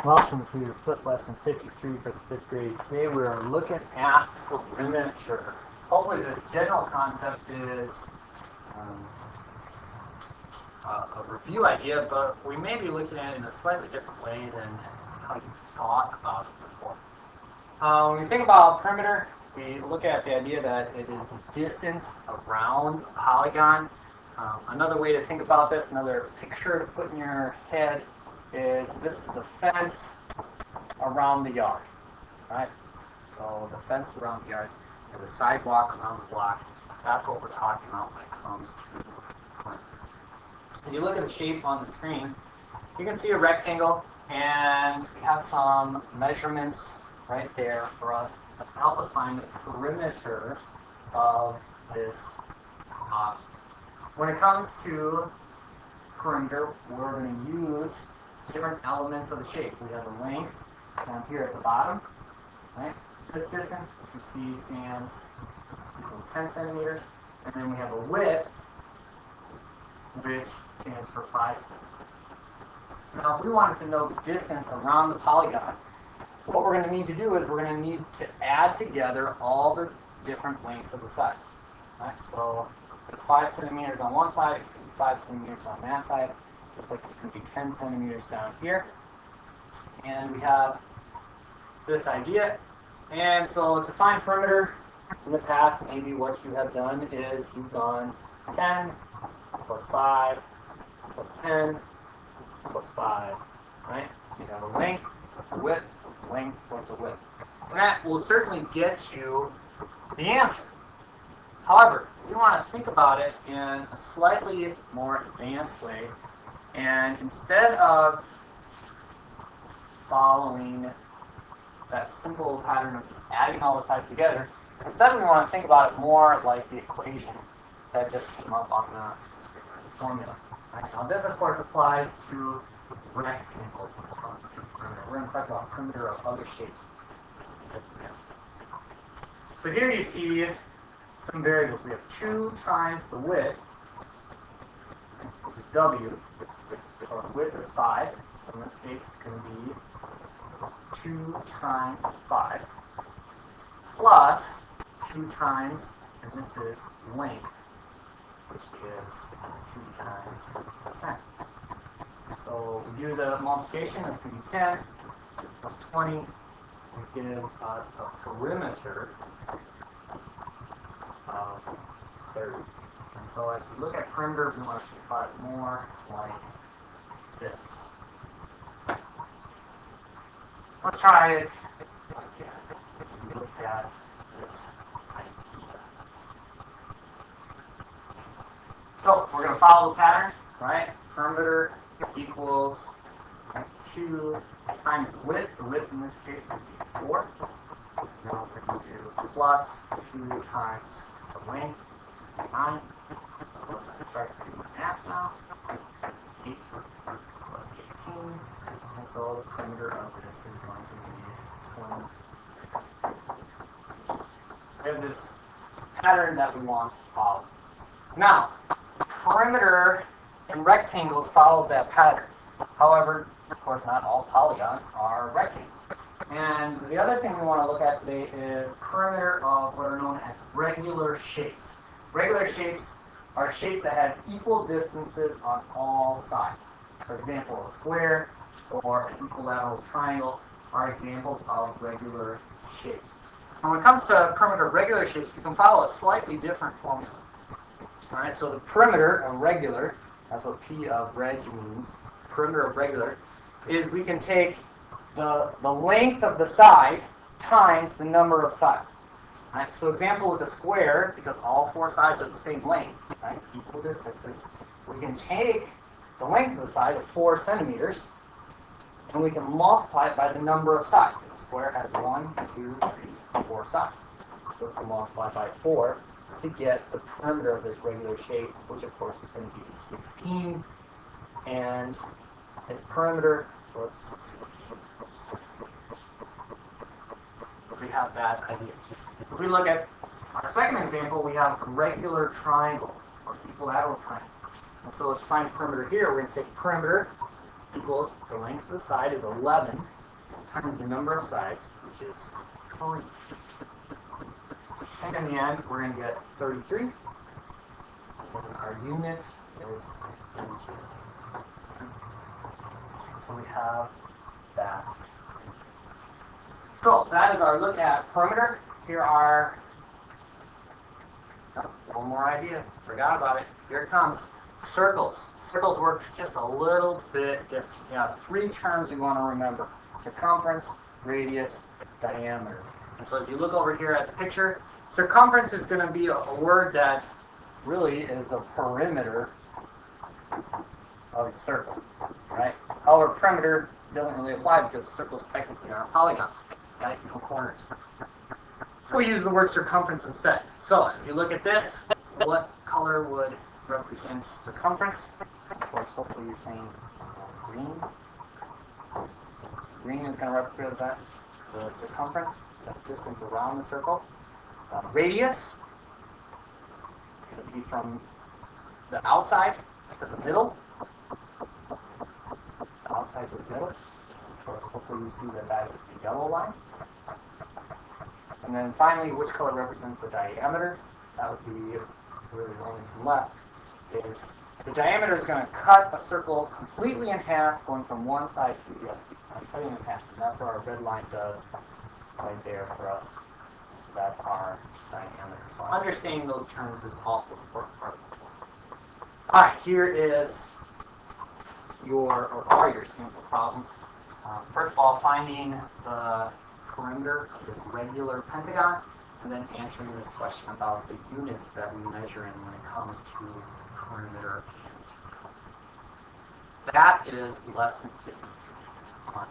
Welcome to Flip Lesson 53 for the 5th grade. Today we are looking at perimeter. Hopefully this general concept is a review idea, but we may be looking at it in a slightly different way than how you thought about it before. When we think about perimeter, we look at the idea that it is the distance around a polygon. Another way to think about this, another picture to put in your head, is this is the fence around the yard, right? So the fence around the yard and the sidewalk around the block, that's what we're talking about when it comes to. If you look at the shape on the screen, you can see a rectangle, and we have some measurements right there for us to help us find the perimeter of this object. When it comes to perimeter, we're going to use different elements of the shape. We have a length down here at the bottom, right? This distance, which we see stands equals 10 centimeters, and then we have a width, which stands for 5 centimeters. Now, if we wanted to know the distance around the polygon, what we're going to need to do is we're going to need to add together all the different lengths of the sides. Right? So it's 5 centimeters on one side, it's going to be 5 centimeters on that side, just like it's going to be 10 centimeters down here. And we have this idea. And so to find perimeter, in the past, maybe what you have done is you've gone 10 plus 5 plus 10 plus 5, right? You have a length plus a width plus a length plus a width. And that will certainly get you the answer. However, we want to think about it in a slightly more advanced way. And instead of following that simple pattern of just adding all the sides together, instead we want to think about it more like the equation that just came up on the formula. Right? Now this, of course, applies to rectangles when it comes to perimeter. We're going to talk about perimeter of other shapes. So here you see some variables. We have 2 times the width, which is W. So our width is 5. So in this case, it's going to be 2 times 5 plus 2 times, and this is length, which is 2 times 10. So we do the multiplication, that's going to be 10 plus 20 will give us a perimeter of 30. And so as we look at perimeter, we want to think about it more like this. Let's try it like that. We look at this idea. So we're going to follow the pattern, right? Perimeter equals 2 times the width. The width in this case would be 4. Now we're going to do plus 2 times the length, 9. So let's start doing the math now. 8 plus 18. And so the perimeter of this is going to be 26. We have this pattern that we want to follow. Now, perimeter in rectangles follows that pattern. However, of course, not all polygons are rectangles. And the other thing we want to look at today is perimeter of what are known as regular shapes. Regular shapes are shapes that have equal distances on all sides. For example, a square or an equilateral triangle are examples of regular shapes. And when it comes to perimeter of regular shapes, you can follow a slightly different formula. All right, so the perimeter of regular, that's what P of reg means, perimeter of regular, is we can take the length of the side times the number of sides. Right? So example with a square, because all 4 sides are the same length, right, equal distances, we can take the length of the side, 4 centimeters, and we can multiply it by the number of sides. And a square has 1, 2, 3, 4 sides. So we can multiply by 4 to get the perimeter of this regular shape, which of course is going to be 16. And its perimeter, so we have that idea. If we look at our second example, we have a regular triangle, or equilateral triangle. And so let's find perimeter here. We're going to take perimeter equals the length of the side is 11 times the number of sides, which is 3. And in the end, we're going to get 33. And our unit is inches. So we have that. So that is our look at perimeter. Here are one more idea. Forgot about it. Here it comes. Circles. Circles works just a little bit different. You have 3 terms we want to remember: circumference, radius, diameter. And so if you look over here at the picture, circumference is going to be a word that really is the perimeter of the circle, right? However, perimeter doesn't really apply because circles technically are polygons, right? No corners. So we use the word circumference instead. So as you look at this, what color would represent circumference? Of course, hopefully you're saying green. Green is going to represent the circumference, the distance around the circle. Radius is going to be from the outside to the middle. The outside to the middle. Of course, hopefully you see that that is the yellow line. And then finally, which color represents the diameter? That would be really the only thing left. Is the diameter is going to cut a circle completely in half, going from one side to the other. I'm cutting it in half, and that's what our red line does right there for us. So that's our diameter. So understanding those terms is also an important part of this lesson. All right, here is your sample problems. First of all, finding the perimeter of the regular pentagon, and then answering this question about the units that we measure in when it comes to perimeter and circumference. That is lesson 53 on